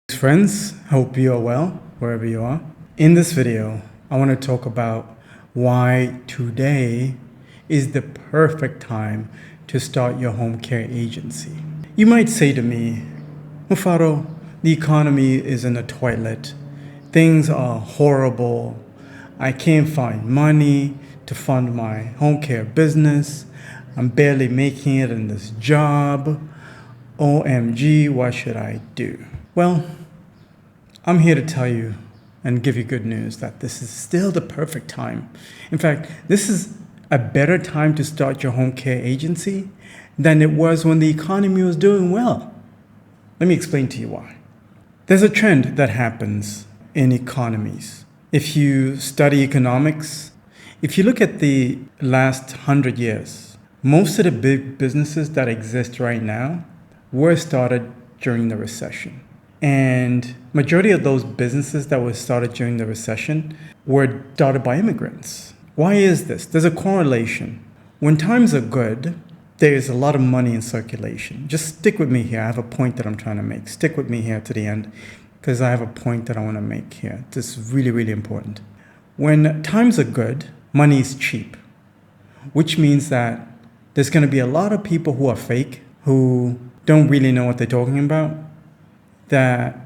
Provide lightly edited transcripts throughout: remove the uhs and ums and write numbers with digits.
Friends, hope you are well wherever you are. In this video, I want to talk about why today is the perfect time to start your home care agency. You might say to me, Mufaro, the economy is in the toilet. Things are horrible. I can't find money to fund my home care business. I'm barely making it in this job. OMG, what should I do? Well, I'm here to tell you and give you good news that this is still the perfect time. In fact, this is a better time to start your home care agency than it was when the economy was doing well. Let me explain to you why. There's a trend that happens in economies. If you study economics, if you look at the last 100 years, most of the big businesses that exist right now were started during the recession. And majority of those businesses that were started during the recession were started by immigrants. Why is this? There's a correlation. When times are good, there's a lot of money in circulation. Just stick with me here. I have a point that I'm trying to make. Stick with me here to the end because I have a point that I want to make here. This is really, really important. When times are good, money is cheap, which means that there's going to be a lot of people who are fake, who don't really know what they're talking about, that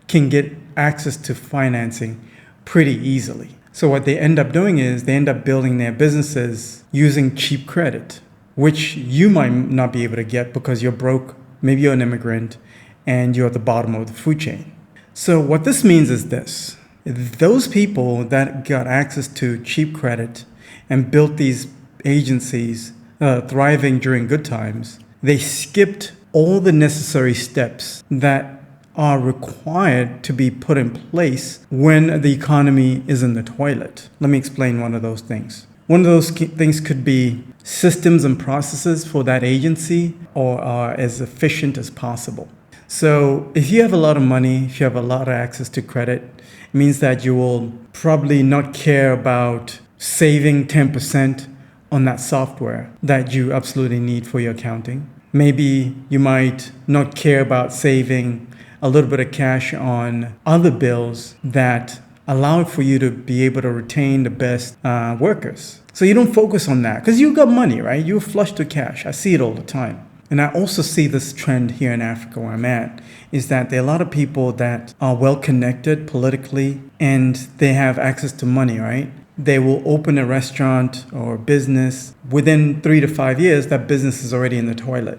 can get access to financing pretty easily. So what they end up doing is they end up building their businesses using cheap credit, which you might not be able to get because you're broke, maybe you're an immigrant, and you're at the bottom of the food chain. So what this means is this. Those people that got access to cheap credit and built these agencies thriving during good times, they skipped all the necessary steps that are required to be put in place when the economy is in the toilet. Let me explain one of those things. One of those things could be systems and processes for that agency are as efficient as possible. So if you have a lot of money, if you have a lot of access to credit, it means that you will probably not care about saving 10% on that software that you absolutely need for your accounting. Maybe you might not care about saving a little bit of cash on other bills that allow for you to be able to retain the best workers. So you don't focus on that because you got money, right? You're flush to cash. I see it all the time. And I also see this trend here in Africa where I'm at, is that there are a lot of people that are well connected politically and they have access to money, right? They will open a restaurant or business. Within 3 to 5 years, that business is already in the toilet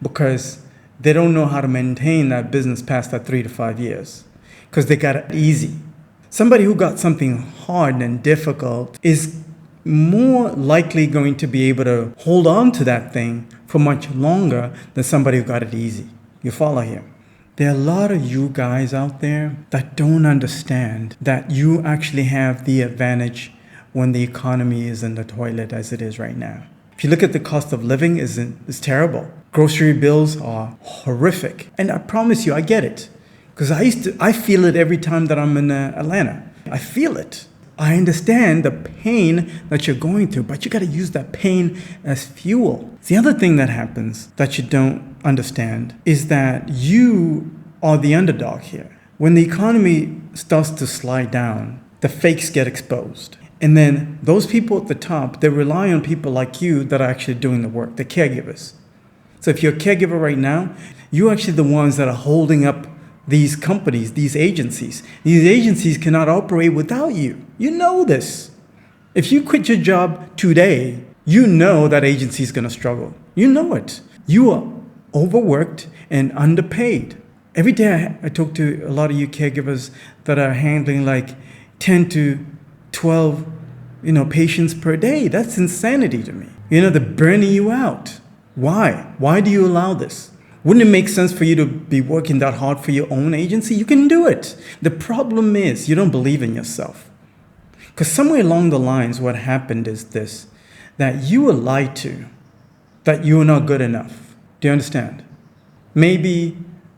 because they don't know how to maintain that business past that 3 to 5 years because they got it easy. Somebody who got something hard and difficult is more likely going to be able to hold on to that thing for much longer than somebody who got it easy. You follow here? There are a lot of you guys out there that don't understand that you actually have the advantage when the economy is in the toilet as it is right now. If you look at the cost of living, it's terrible. Grocery bills are horrific. And I promise you, I get it. Because I feel it every time that I'm in Atlanta. I feel it. I understand the pain that you're going through, but you got to use that pain as fuel. The other thing that happens that you don't understand is that you are the underdog here. When the economy starts to slide down, the fakes get exposed. And then those people at the top, they rely on people like you that are actually doing the work, the caregivers. So if you're a caregiver right now, you're actually the ones that are holding up these companies, these agencies. These agencies cannot operate without you. You know this. If you quit your job today, you know that agency is going to struggle. You know it. You are overworked and underpaid. Every day I talk to a lot of you caregivers that are handling like 10 to 12, patients per day. That's insanity to me. They're burning you out. Why? Why do you allow this? Wouldn't it make sense for you to be working that hard for your own agency? You can do it. The problem is you don't believe in yourself. Because somewhere along the lines, what happened is this, that you were lied to, that you are not good enough. Do you understand? Maybe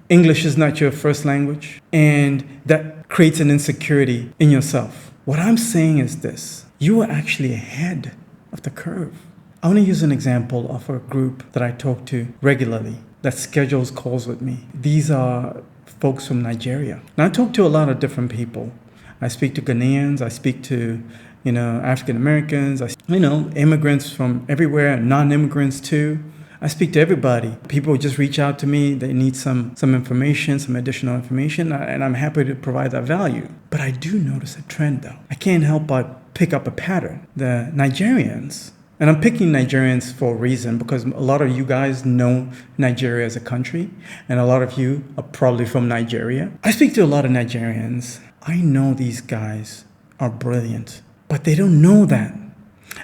English is not your first language, and that creates an insecurity in yourself. What I'm saying is this, you are actually ahead of the curve. I want to use an example of a group that I talk to regularly that schedules calls with me. These are folks from Nigeria. And I talk to a lot of different people. I speak to Ghanaians, I speak to, African Americans, immigrants from everywhere, non-immigrants too. I speak to everybody. People just reach out to me. They need some information, some additional information, and I'm happy to provide that value. But I do notice a trend, though. I can't help but pick up a pattern. The Nigerians, and I'm picking Nigerians for a reason because a lot of you guys know Nigeria as a country, and a lot of you are probably from Nigeria. I speak to a lot of Nigerians. I know these guys are brilliant, but they don't know that.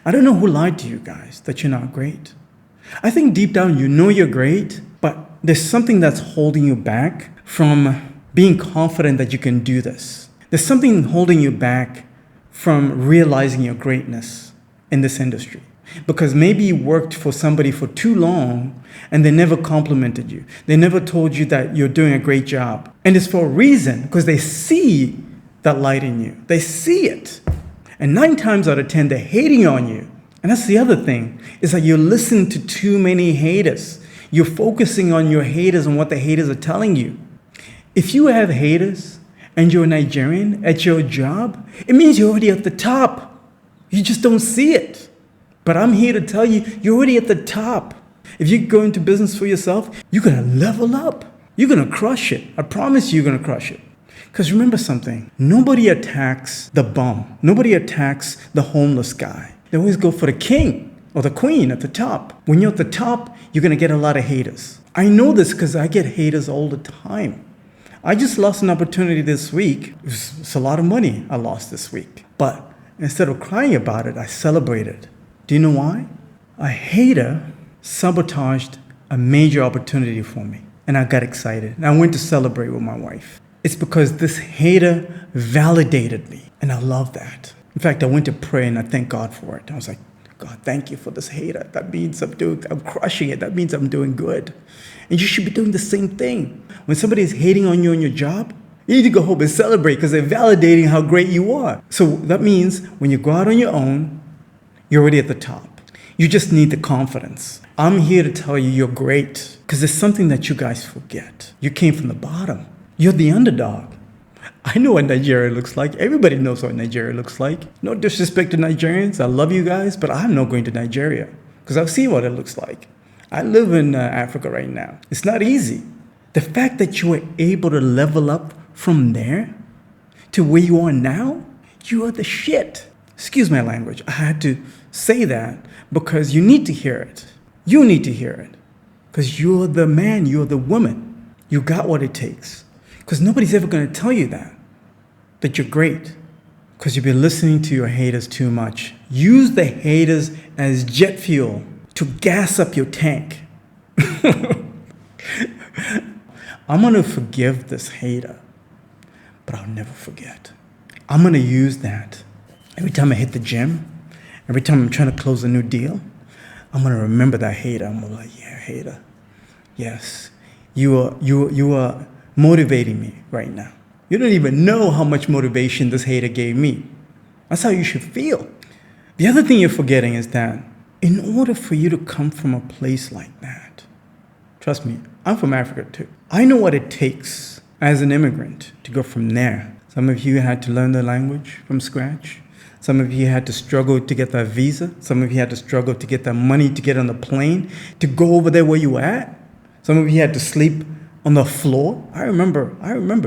I don't know who lied to you guys that you're not great. I think deep down you know you're great, but there's something that's holding you back from being confident that you can do this. There's something holding you back from realizing your greatness in this industry. Because maybe you worked for somebody for too long and they never complimented you. They never told you that you're doing a great job. And it's for a reason, because they see that light in you. They see it. And 9 times out of 10, they're hating on you. And that's the other thing, is that you listen to too many haters. You're focusing on your haters and what the haters are telling you. If you have haters and you're a Nigerian at your job, it means you're already at the top. You just don't see it. But I'm here to tell you, you're already at the top. If you go into business for yourself, you're going to level up. You're going to crush it. I promise you're going to crush it. Because remember something, nobody attacks the bum. Nobody attacks the homeless guy. They always go for the king or the queen at the top. When you're at the top, you're going to get a lot of haters. I know this because I get haters all the time. I just lost an opportunity this week. It's a lot of money I lost this week. But instead of crying about it, I celebrated. Do you know why? A hater sabotaged a major opportunity for me. And I got excited. And I went to celebrate with my wife. It's because this hater validated me. And I love that. In fact, I went to pray and I thank God for it. I was like, God, thank you for this hater. That means I'm crushing it. That means I'm doing good. And you should be doing the same thing. When somebody is hating on you on your job, you need to go home and celebrate because they're validating how great you are. So that means when you go out on your own, you're already at the top. You just need the confidence. I'm here to tell you you're great because there's something that you guys forget. You came from the bottom. You're the underdog. I know what Nigeria looks like. Everybody knows what Nigeria looks like. No disrespect to Nigerians. I love you guys, but I'm not going to Nigeria because I've seen what it looks like. I live in Africa right now. It's not easy. The fact that you were able to level up from there to where you are now, you are the shit. Excuse my language. I had to say that because you need to hear it. You need to hear it because you're the man, you're the woman. You got what it takes. Because nobody's ever going to tell you that you're great. Because you've been listening to your haters too much. Use the haters as jet fuel to gas up your tank. I'm going to forgive this hater, but I'll never forget. I'm going to use that. Every time I hit the gym, every time I'm trying to close a new deal, I'm going to remember that hater. I'm going to be like, yeah, hater. Yes, you are motivating me right now. You don't even know how much motivation this hater gave me. That's how you should feel. The other thing you're forgetting is that in order for you to come from a place like that, trust me, I'm from Africa too. I know what it takes as an immigrant to go from there. Some of you had to learn the language from scratch. Some of you had to struggle to get that visa. Some of you had to struggle to get that money to get on the plane, to go over there where you were at. Some of you had to sleep on the floor. I remember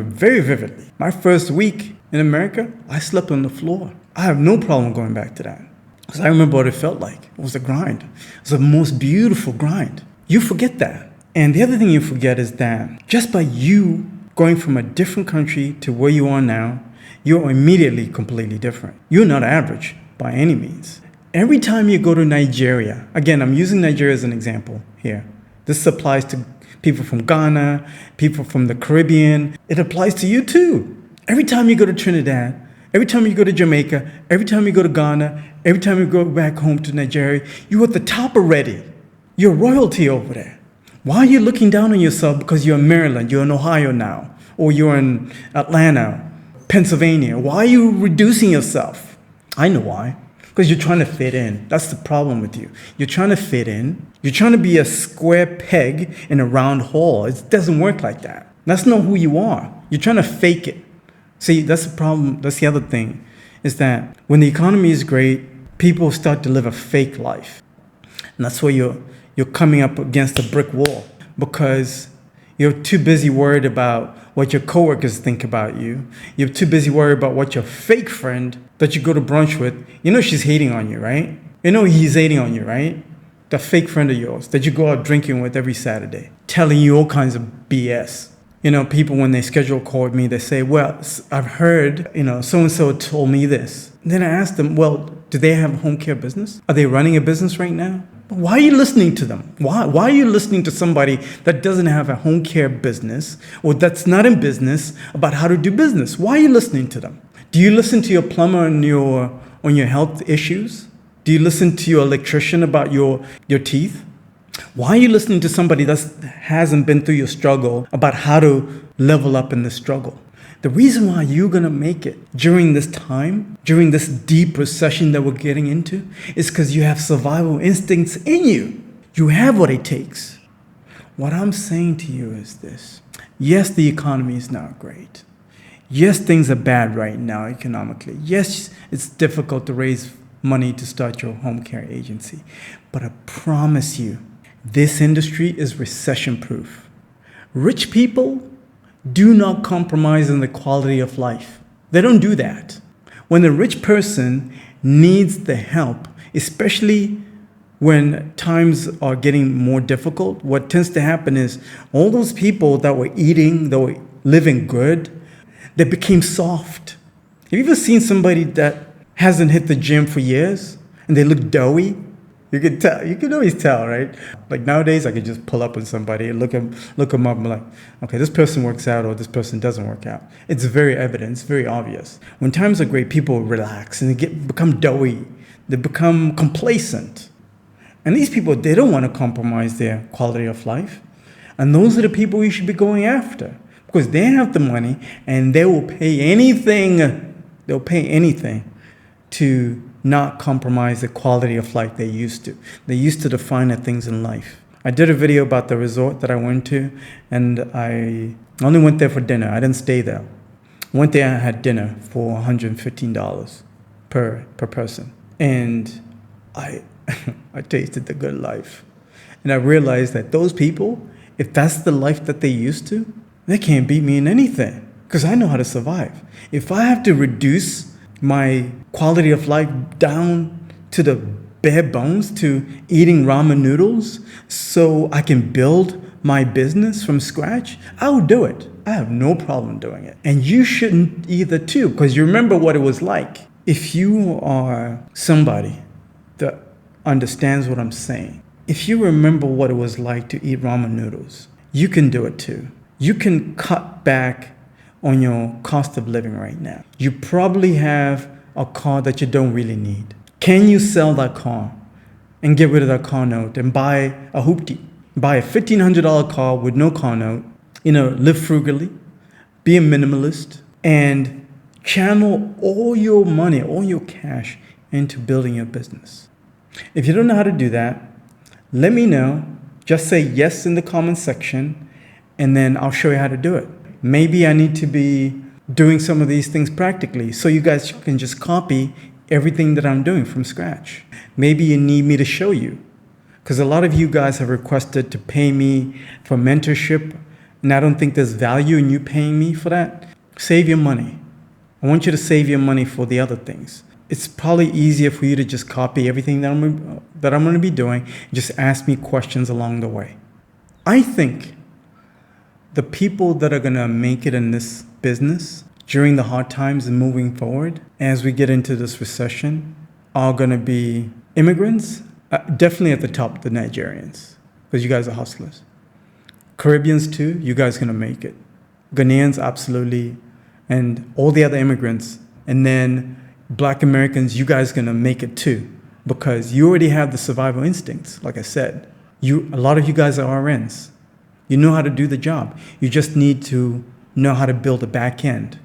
very vividly. My first week in America, I slept on the floor. I have no problem going back to that because I remember what it felt like. It was a grind. It was the most beautiful grind. You forget that. And the other thing you forget is that just by you going from a different country to where you are now, you're immediately completely different. You're not average by any means. Every time you go to Nigeria, again, I'm using Nigeria as an example here. This applies to people from Ghana, people from the Caribbean. It applies to you too. Every time you go to Trinidad, every time you go to Jamaica, every time you go to Ghana, every time you go back home to Nigeria, you're at the top already. You're royalty over there. Why are you looking down on yourself because you're in Maryland, you're in Ohio now, or you're in Atlanta, Pennsylvania? Why are you reducing yourself? I know why. Because you're trying to fit in. That's the problem with you. You're trying to fit in. You're trying to be a square peg in a round hole. It doesn't work like that. That's not who you are. You're trying to fake it. See, that's the problem. That's the other thing, is that when the economy is great, people start to live a fake life. And that's where you're coming up against a brick wall, because you're too busy worried about what your coworkers think about you. You're too busy worried about what your fake friend that you go to brunch with, she's hating on you, right? He's hating on you, right? The fake friend of yours that you go out drinking with every Saturday, telling you all kinds of BS. People, when they schedule a call with me, they say, well, I've heard, so-and-so told me this. And then I ask them, well, do they have a home care business? Are they running a business right now? Why are you listening to them? Why are you listening to somebody that doesn't have a home care business or that's not in business about how to do business? Why are you listening to them? Do you listen to your plumber on your health issues? Do you listen to your electrician about your teeth? Why are you listening to somebody that hasn't been through your struggle about how to level up in the struggle? The reason why you're going to make it during this time, during this deep recession that we're getting into, is because you have survival instincts in you. You have what it takes. What I'm saying to you is this. Yes, the economy is not great. Yes, things are bad right now economically. Yes, it's difficult to raise money to start your home care agency. But I promise you, this industry is recession-proof. Rich people do not compromise on the quality of life. They don't do that. When a rich person needs the help, especially when times are getting more difficult, what tends to happen is all those people that were eating, that were living good, they became soft. Have you ever seen somebody that hasn't hit the gym for years and they look doughy? You can tell. You can always tell, right? Like nowadays, I can just pull up on somebody and look them up and be like, okay, this person works out or this person doesn't work out. It's very evident. It's very obvious. When times are great, people relax and they become doughy. They become complacent. And these people, they don't want to compromise their quality of life. And those are the people you should be going after, because they have the money and they will pay anything. They'll pay anything to not compromise the quality of life they used to. They used to define the things in life. I did a video about the resort that I went to, and I only went there for dinner. I didn't stay there. I went there and had dinner for $115 per person. And I tasted the good life. And I realized that those people, if that's the life that they used to, they can't beat me in anything, because I know how to survive. If I have to reduce my quality of life down to the bare bones, to eating ramen noodles so I can build my business from scratch, I will do it. I have no problem doing it. And you shouldn't either too, because you remember what it was like. If you are somebody that understands what I'm saying, if you remember what it was like to eat ramen noodles, you can do it too. You can cut back on your cost of living right now. You probably have a car that you don't really need. Can you sell that car and get rid of that car note and buy a hoopty? Buy a $1,500 car with no car note, live frugally, be a minimalist, and channel all your money, all your cash into building your business. If you don't know how to do that, let me know. Just say yes in the comment section, and then I'll show you how to do it. Maybe I need to be doing some of these things practically so you guys can just copy everything that I'm doing from scratch. Maybe you need me to show you, because a lot of you guys have requested to pay me for mentorship, and I don't think there's value in you paying me for that. Save your money. I want you to save your money for the other things. It's probably easier for you to just copy everything that I'm going to be doing and just ask me questions along the way. I think the people that are going to make it in this business during the hard times and moving forward as we get into this recession are going to be immigrants, definitely at the top, the Nigerians, because you guys are hustlers. Caribbeans too, you guys are going to make it. Ghanaians, absolutely, and all the other immigrants. And then Black Americans, you guys are going to make it too, because you already have the survival instincts, like I said. A lot of you guys are RNs. You know how to do the job. You just need to know how to build a back end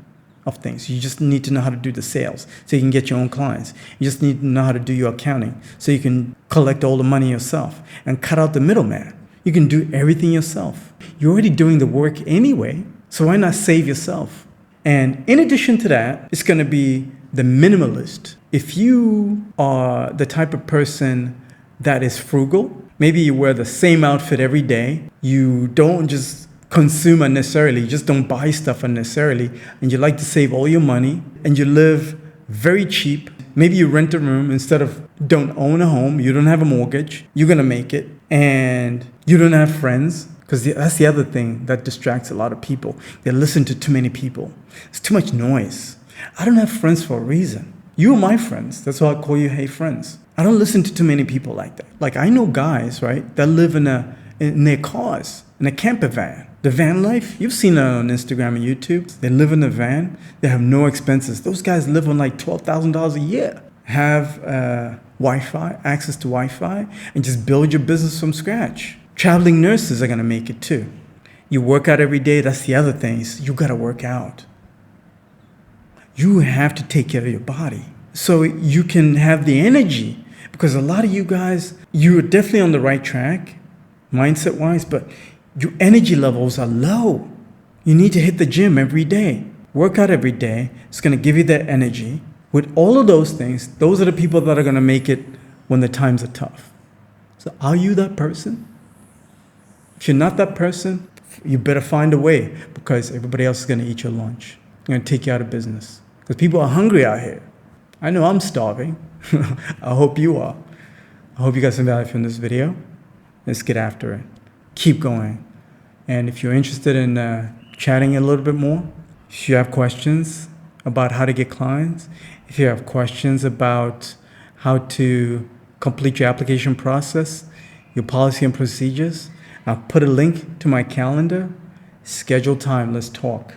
of things. You just need to know how to do the sales so you can get your own clients. You just need to know how to do your accounting so you can collect all the money yourself and cut out the middleman. You can do everything yourself. You're already doing the work anyway, so why not save yourself? And in addition to that, it's going to be the minimalist. If you are the type of person that is frugal, maybe you wear the same outfit every day, you don't just consume unnecessarily, you just don't buy stuff unnecessarily, and you like to save all your money, and you live very cheap. Maybe you rent a room instead of don't own a home, you don't have a mortgage, you're gonna make it, and you don't have friends, because that's the other thing that distracts a lot of people. They listen to too many people. It's too much noise. I don't have friends for a reason. You are my friends. That's why I call you hey friends. I don't listen to too many people like that. Like I know guys, right, that live in their cars, in a camper van. The van life, you've seen it on Instagram and YouTube. They live in a van. They have no expenses. Those guys live on like $12,000 a year. Have Wi-Fi, access to Wi-Fi, and just build your business from scratch. Traveling nurses are gonna make it too. You work out every day. That's the other thing. You gotta work out. You have to take care of your body so you can have the energy. Because a lot of you guys, you're definitely on the right track, mindset-wise, but your energy levels are low. You need to hit the gym every day, work out every day. It's going to give you that energy. With all of those things, those are the people that are going to make it when the times are tough. So are you that person? If you're not that person, you better find a way, because everybody else is going to eat your lunch. They're going to take you out of business. Because people are hungry out here. I know I'm starving. I hope you are. I hope you got some value from this video. Let's get after it. Keep going. And if you're interested in chatting a little bit more, if you have questions about how to get clients, if you have questions about how to complete your application process, your policy and procedures, I'll put a link to my calendar. Schedule time. Let's talk.